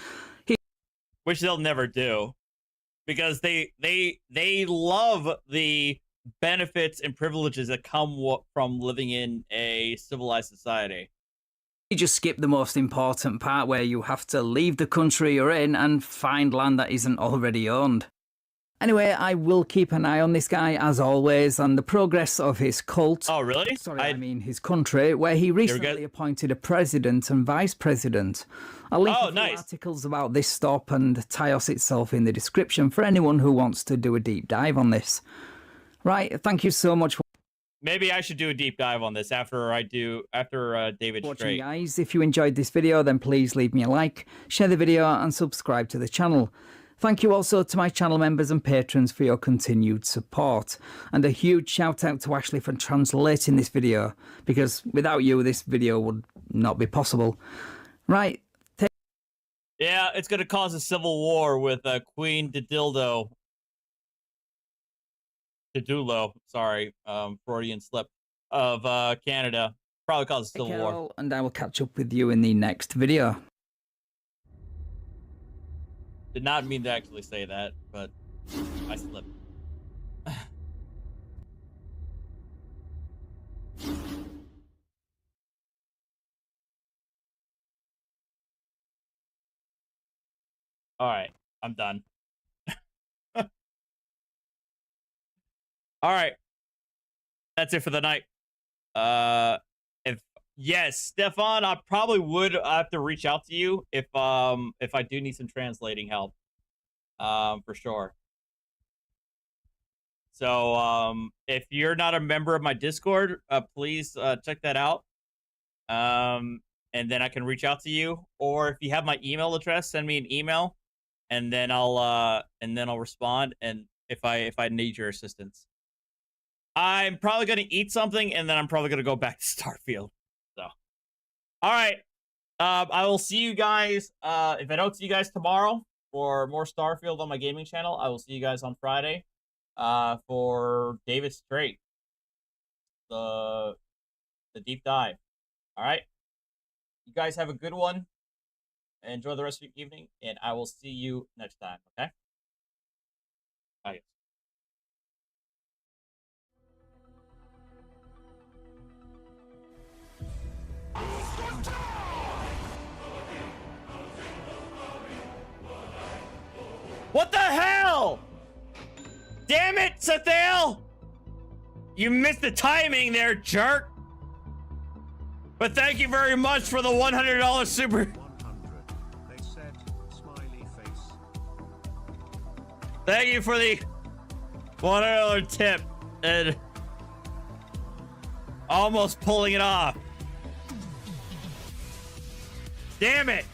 Which they'll never do, because they love the benefits and privileges that come from living in a civilized society. You just skip the most important part where you have to leave the country you're in and find land that isn't already owned. Anyway, I will keep an eye on this guy, as always, and the progress of his cult. Oh, really? Sorry, I mean his country, where he recently appointed a president and vice president. I'll link a few articles about this stop and Taos itself in the description for anyone who wants to do a deep dive on this. Right, thank you so much for maybe I should do a deep dive on this after David watching, guys. If you enjoyed this video, then please leave me a like, share the video, and subscribe to the channel. Thank you also to my channel members and patrons for your continued support. And a huge shout out to Ashley for translating this video, because without you, this video would not be possible. Right. Yeah, it's going to cause a civil war with Queen Didulo, sorry, Freudian slip, of Canada. Probably cause a civil war. And I will catch up with you in the next video. Did not mean to actually say that, but I slipped. All right, I'm done. All right, that's it for the night. Yes, Stefan, I probably would have to reach out to you if I do need some translating help, for sure. So if you're not a member of my Discord, please check that out, and then I can reach out to you. Or if you have my email address, send me an email, and then I'll respond. And if I need your assistance, I'm probably gonna eat something, and then I'm probably gonna go back to Starfield. So, all right. I will see you guys. If I don't see you guys tomorrow for more Starfield on my gaming channel, I will see you guys on Friday for David Strait, the deep dive. All right. You guys have a good one. Enjoy the rest of your evening, and I will see you next time. Okay. Bye. What the hell? Damn it, Sathael! You missed the timing there, jerk. But thank you very much for the $100 super. 100. They said, smiley face. Thank you for the $100 tip and almost pulling it off. Damn it.